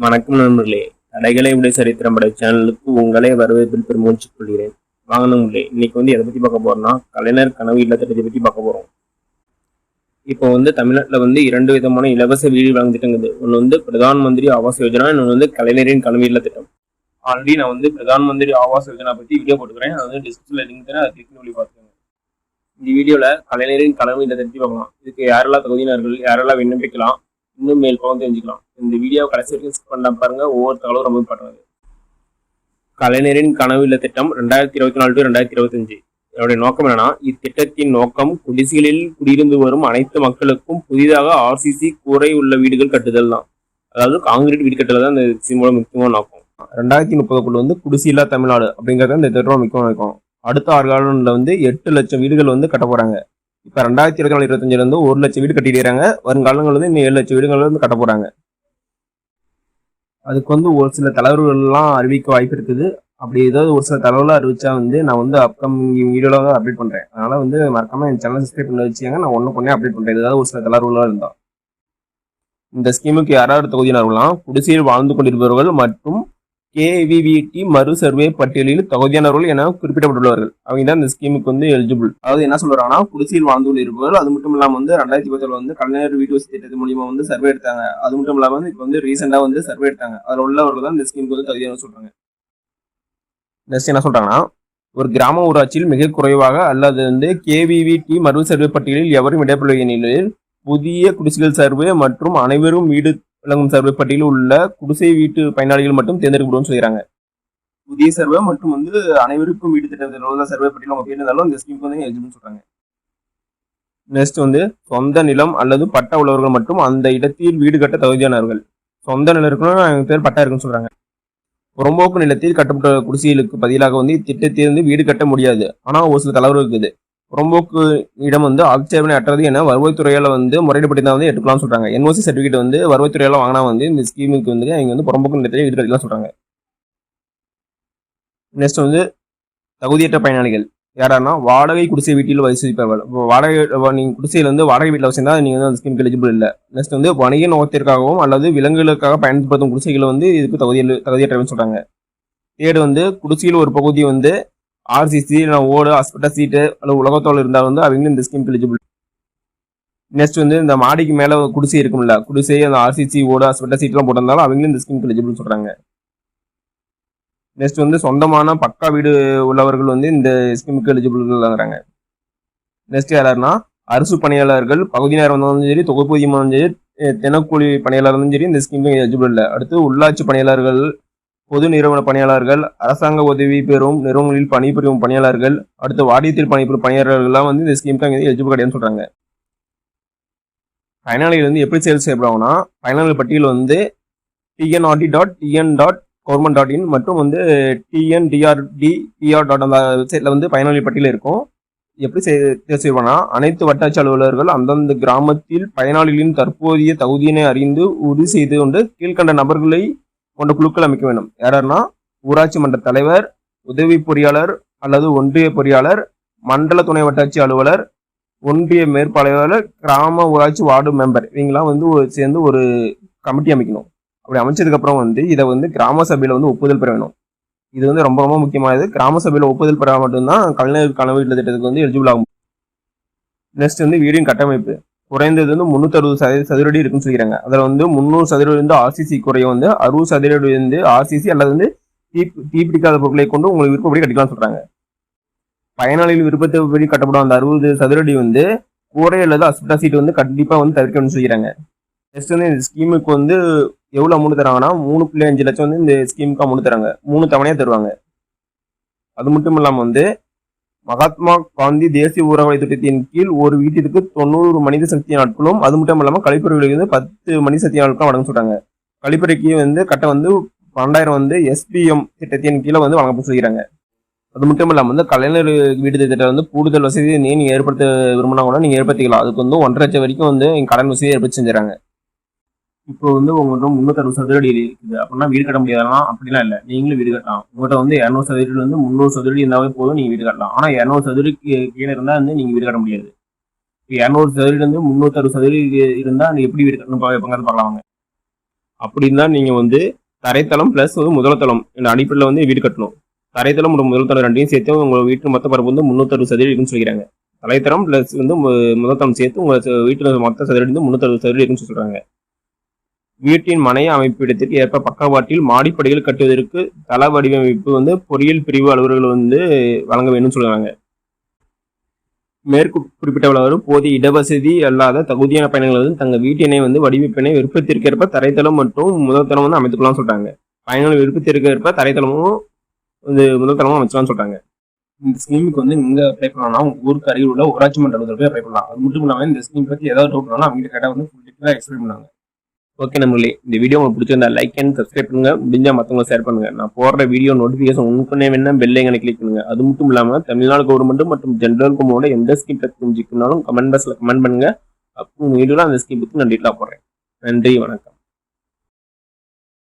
வணக்கம் நண்பர்களே. தடைகளை விட சரித்திரம் படை சேனலுக்கு உங்களை வரவேற்பில் பெருமூச்சு கொள்கிறேன். வாங்க நண்பர்களே, இன்னைக்கு எதை பத்தி பார்க்க போறோம்னா கலைஞர் கனவு இல்ல திட்டத்தை பத்தி பார்க்க போறோம். இப்போ தமிழ்நாட்டுல 2 விதமான இலவச வீடு வழங்கும் திட்டங்குது. ஒன்று பிரதான் மந்திரி ஆவாஸ் யோஜனா, இன்னொன்று கலைஞரின் கனவு இல்ல திட்டம். ஆல்ரெடி நான் பிரதான் மந்திரி ஆவாஸ் யோஜனா பத்தி வீடியோ போட்டுக்கிறேன். அது டிஸ்கிரிப்ஷன்ல லிங்க் தரேன், அதை கிளிக் பண்ணி பார்த்துக்கோங்க. இந்த வீடியோல கலைஞரின் கனவு இல்ல திட்டத்தை பார்க்கலாம். இதுக்கு யாரெல்லாம் தகுதியினர்கள், யாரெல்லாம் விண்ணப்பிக்கலாம், இன்னும் மேல் பக்கம் தெரிஞ்சுக்கலாம். இந்த வீடியோ கடைசி வரைக்கும் ஸ்கிப் பண்ண பாருங்க. ஒவ்வொரு தகவலும் ரொம்ப இம்பார்ட்டன்ட். கலைஞரின் கனவு இல்ல திட்டம் 2024 to 2025. இதனுடைய நோக்கம் என்னன்னா, இத்திட்டத்தின் நோக்கம் குடிசைகளில் குடியிருந்து வரும் அனைத்து மக்களுக்கும் புதிதாக ஆர்சிசி கூரை உள்ள வீடுகள் கட்டுதல் தான். அதாவது காங்கிரீட் வீடு கட்டுதல் தான் இந்த சிம்மோட முக்கியமான நோக்கம். 2030 குடிசையில்லா தமிழ்நாடு அப்படிங்கறத இந்த திட்டம் முக்கியமான நோக்கம். அடுத்த 6 காலங்களில் 8 லட்சம் வீடுகள் கட்ட போறாங்க. இப்ப 2024-25 1 லட்சம் வீடு கட்டிடுறாங்க. வருங்காலங்கள் இன்னும் 7 லட்சம் வீடுகள் கட்ட போறாங்க. அதுக்கு ஒரு சில தலைவர்கள் எல்லாம் அறிவிக்க வாய்ப்பு இருக்குது. அப்படி ஏதாவது ஒரு சில தலைவர்கள் அறிவிச்சா நான் அப்கமிங் வீடியோல அப்டேட் பண்றேன். அதனால மறக்காம என் சேனல் சப்ஸ்கிரைப் பண்ணி வச்சுங்க. நான் ஒண்ணு அப்டேட் பண்றேன். ஏதாவது ஒரு சில தலைவர்களா இருந்தா. இந்த ஸ்கீமுக்கு யாராவது தகுதியினர்களாம் குடிசையில் வாழ்ந்து கொண்டிருப்பவர்கள் மற்றும் KVVT மறு சர்வே பட்டியலில் தகுதியானவர்கள் என குறிப்பிடப்பட்டுள்ளவர்கள். அவங்க தான் இந்த ஸ்கீமுக்கு எலிஜிபிள். அதாவது என்ன சொல்றாங்கன்னா, குடிசையில் வாழ்ந்து கொண்டிருப்பவர்கள். அது மட்டும் இல்லாம 2017 கலைஞர் வீட்டு வசதி திட்டத்தின் மூலியமா சர்வே எடுத்தாங்க. அது மட்டும் இல்லாம இப்ப ரீசெண்டா சர்வே எடுத்தாங்க. அதுல உள்ளவர்கள் தான் இந்த ஸ்கீமுக்கு தகுதியான சொல்றாங்க. நெக்ஸ்ட் என்ன சொல்றாங்கன்னா, ஒரு கிராம ஊராட்சியில் மிக குறைவாக அல்லது KVVT மறு சர்வே பட்டியலில் எவரும் இடம்பெறவில்லை நிலையில் புதிய குடிசைகள் சர்வே மற்றும் அனைவரும் வீடு வழங்கும் சர்வே பட்டியலில் உள்ள குடிசை வீட்டு பயனாளிகள் மட்டும் தேர்ந்தெடுக்கப்படும்னு சொல்லிடுறாங்க. புதிய சர்வே மற்றும் அனைவருக்கும் வீடு திட்டத்தில் சர்வே பட்டியல் அவங்க பேர் இருந்தாலும் இந்த ஸ்கீமுக்கு எலிஜிபிள் சொல்றாங்க. நெக்ஸ்ட் சொந்த நிலம் அல்லது பட்டா உள்ளவர்கள் மட்டும் அந்த இடத்தில் வீடு கட்ட தகுதியானவர்கள். சொந்த நிலம் இருக்கணும், அவங்க பேர் பட்டா இருக்குன்னு சொல்றாங்க. புறம்போக்கு நிலத்தில் கட்டப்பட்ட குடிசைகளுக்கு பதிலாக இத்திட்டத்தில் வீடு கட்ட முடியாது. ஆனா ஒரு சில தலைவர் இருக்குது. புறம்போக்கு இடம் ஆட்சேபனை அற்றது என வருவாய்த்துறையால முறையிடப்பட்டு தான் எடுக்கலாம்னு சொல்றாங்க. NOC சர்டிபிகேட் வருவாய்த்துறையால வாங்கினா இந்த ஸ்கீமுக்கு அவங்க புறம்போக்கு நிலத்திலே வீடு கட்டலாம் சொல்றாங்க. நெக்ஸ்ட் தகுதியற்ற பயனாளிகள் யாரானா வாடகை குடிசை வீட்டில் வசிப்பவர்கள். வாடகை நீங்க குடிசையில வாடகை வீட்டில் வசிந்தா நீங்க அந்த ஸ்கீமுக்கு எலிஜிபிள் இல்லை. நெக்ஸ்ட் வணிக நோக்கத்திற்காகவும் அல்லது விலங்குகளுக்காக பயன்படுத்தும் குடிசைகள் இதுக்கு தகுதியற்றவன்னு சொல்றாங்க. தேர்டு குடிசையில் ஒரு பகுதி RCC ஓடு ஹாஸ்பிட்டல் சீட்டு அல்லது உலகத்தோடு இருந்தால் அவங்களும் இந்த ஸ்கீமுக்கு எலிஜிபிள். நெக்ஸ்ட் இந்த மாடிக்கு மேல குடிசை இருக்கும்ல, குடிசை அந்த RCC ஓடு ஹாஸ்பிட்டல் சீட்லாம் போட்டிருந்தாலும் அவங்களும் இந்த ஸ்கீமுக்கு எலிஜிபிள் சொல்றாங்க. நெக்ஸ்ட் சொந்தமான பக்கா வீடு உள்ளவர்கள் இந்த ஸ்கீமுக்கு எலிஜிபிள்ங்கிறாங்க. நெக்ஸ்ட் யாருன்னா, அரசு பணியாளர்கள், பகுதியினர் இருந்தாலும் சரி, தொகுப்பூதியம் சரி, தினக்கூலி பணியாளர் இருந்தாலும் சரி இந்த ஸ்கீமுக்கு எலிஜிபிள் இல்லை. அடுத்து உள்ளாட்சி பணியாளர்கள், பொது நிறுவன பணியாளர்கள், அரசாங்க உதவி பெறும் நிறுவனங்களில் பணிபுரியும் பணியாளர்கள், அடுத்து வாரியத்தில் பணிபுரியும் பணியாளர்கள்லாம் இந்த ஸ்கீமுக்கு எலிஜிபிள் கிடையாதுன்னு சொல்றாங்க. பயனாளிகள் எப்படி சேல் செய்யப்படுவாங்கன்னா, பயனாளர் பட்டியல் tnrt.tn.government.in மற்றும் tndrdpr. அந்த வெப்சைட்ல பயனாளி பட்டியல் இருக்கும். எப்படி தேர்வு செய்வானா, அனைத்து வட்டாட்சி அலுவலர்கள் அந்தந்த கிராமத்தில் பயனாளிகளின் தற்போதைய தகுதியினை அறிந்து உறுதி செய்து கொண்டு கீழ்கண்ட நபர்களை கொண்ட குழுக்கள் அமைக்க வேண்டும். யாருன்னா, ஊராட்சி மன்ற தலைவர், உதவி பொறியாளர் அல்லது ஒன்றிய பொறியாளர், மண்டல துணை வட்டாட்சி அலுவலர், ஒன்றிய மேற்பார்வையாளர், கிராம ஊராட்சி வார்டு மெம்பர். இவங்கெல்லாம் சேர்ந்து ஒரு கமிட்டி அமைக்கணும். அப்படி அமைச்சதுக்கு அப்புறம் இதை கிராம சபையில ஒப்புதல் பெற வேணும். இது ரொம்ப ரொம்ப முக்கியமானது. கிராம சபையில ஒப்புதல் பெற மட்டும்தான் கலைஞர் கனவு இல்ல திட்டத்துக்கு எலிஜிபிள் ஆகும். நெக்ஸ்ட் வீடின் கட்டமைப்பு குறைந்தது 360 சதுரடி இருக்குன்னு சொல்லிக்கிறாங்க. அதுல 300 சதுரடி RCC குறைய 60 சதுரடி RCC அல்லது தீப்பிடிக்காத பொருட்களை கொண்டு உங்களுக்கு விருப்பப்படி கட்டிக்கலாம் சொல்றாங்க. பயனாளிகள் விருப்பத்தைப்படி கட்டப்படும் அந்த 60 சதுரடி கூரை அல்லது ஹாஸ்பிட்டல் சீட் கண்டிப்பா தவிர்க்கணும்னு சொல்லிக்கிறாங்க. நெக்ஸ்ட் இந்த ஸ்கீமுக்கு எவ்வளவு அமௌண்ட் தராங்கன்னா, 3.5 லட்சம் இந்த ஸ்கீமுக்கு அமௌண்ட் தராங்க. 3 தவணையா தருவாங்க. அது மட்டும் இல்லாம மகாத்மா காந்தி தேசிய ஊரக திட்டத்தின் கீழ் ஒரு வீட்டிற்கு 90 மனித சக்தி நாட்களும், அது மட்டும் இல்லாம கழிப்பறைகளுக்கு 10 மனித சக்தி நாட்களும் வழங்க சொல்றாங்க. கழிப்பறைக்கு கட்ட 12,000 SPM திட்டத்தின் கீழே வழங்க சொல்லிக்கிறாங்க. அது மட்டும் இல்லாம கலைஞர் வீடு திட்டம் கூடுதல் வசதி நீங்க ஏற்படுத்த விரும்பினா கூட நீங்க ஏற்படுத்திக்கலாம். அதுக்கு 1.5 லட்சம் வரைக்கும் கடன் வசதியை ஏற்படுத்தி செஞ்சுறாங்க. இப்போ உங்கள்கிட்ட 360 சதுரடி இருக்குது அப்படின்னா வீடு கட்ட முடியாதுன்னா அப்படிலாம் இல்லை, நீங்களும் வீடு கட்டலாம். உங்கள்கிட்ட 200 சதுரடி 300 சதுரடி இருந்தாவே போதும், நீங்க வீடு கட்டலாம். ஆனா 200 சதுரடிக்கு கீழே இருந்தா நீங்க வீடு கட்ட முடியாது. 200 சதுரடி 360 சதுரடி இருந்தா நீங்க எப்படி வீடு கட்டணும் பார்க்கலாம். அப்படின்னா நீங்க வந்து தரைத்தளம் பிளஸ் வந்து முதல்தளம் இந்த அடிப்படையில் வந்து வீடு கட்டணும். தரைத்தளம் மற்றும் முதல்தளம் ரெண்டையும் சேர்த்து உங்க வீட்டு மொத்த பரப்பு வந்து 360 சதுரம் இருக்குன்னு சொல்லிக்கிறாங்க. தரைத்தளம் பிளஸ் வந்து முதல்தளம் சேர்த்து உங்க வீட்டுல மொத்த சதுரம் வந்து 360 சதுரம் இருக்குன்னு சொல்றாங்க. வீட்டின் மனை அமைப்பிடத்திற்கு ஏற்ப பக்கவாட்டில் மாடிப்படிகள் கட்டுவதற்கு தள வடிவமைப்பு வந்து பொறியியல் பிரிவு அலுவலர்கள் வந்து வழங்க வேணும்னு சொல்றாங்க. மேற்கு குறிப்பிட்டவளவு போதிய இடவசதி அல்லாத தகுதியான பயணிகள் வந்து தங்கள் வீட்டினை வந்து வடிவமைப்பினை விருப்பத்திற்கேற்ப தரைத்தளம் மற்றும் முதல்தளம் வந்து அமைத்துக்கலாம்னு சொல்றாங்க. பயணிகள் விருப்பத்திற்கேற்ப தரைத்தளமும் வந்து முதல்தளமும் அமைச்சலாம்னு சொல்றாங்க. இந்த ஸ்கீமுக்கு வந்து நீங்க அப்ளை பண்ணலாம், உங்க ஊருக்கு அருகில் உள்ள ஊராட்சி மன்ற அலுவலர்கள் அப்ளை பண்ணலாம். அது மட்டும் இல்லாமல் இந்த ஸ்கீம் பத்தி ஏதாவது டவுட் பண்ணாலும் அவங்க கேட்டால் வந்து ஃபுல் டீட்டெயிலாக எக்ஸ்பிளைன் பண்ணுவாங்க. ஓகே நம்மளே, இந்த வீடியோ உங்களுக்கு பிடிச்சிருந்தா லைக் அண்ட் சப்ஸ்கிரைப் பண்ணுங்க, முடிஞ்சா மற்றவங்க ஷேர் பண்ணுங்க. நான் போடுற வீடியோ நோட்டிஃபிகேஷன் உங்களுக்குன்னே வேணா பெல் ஐகானை கிளிக் பண்ணுங்க. அது மட்டும் இல்லாமல் தமிழ்நாடு கவர்மெண்ட் மற்றும் ஜென்ரல் கவர்மெண்டோட எந்த ஸ்கீம் பற்றி தெரிஞ்சுக்கணும்னாலும் கமெண்ட் பாக்ஸ்ல கமெண்ட் பண்ணுங்க. அப்போ வீடியோல அந்த ஸ்கீம் பற்றி நான் டீட்டெயிலாக போடுறேன். நன்றி, வணக்கம்.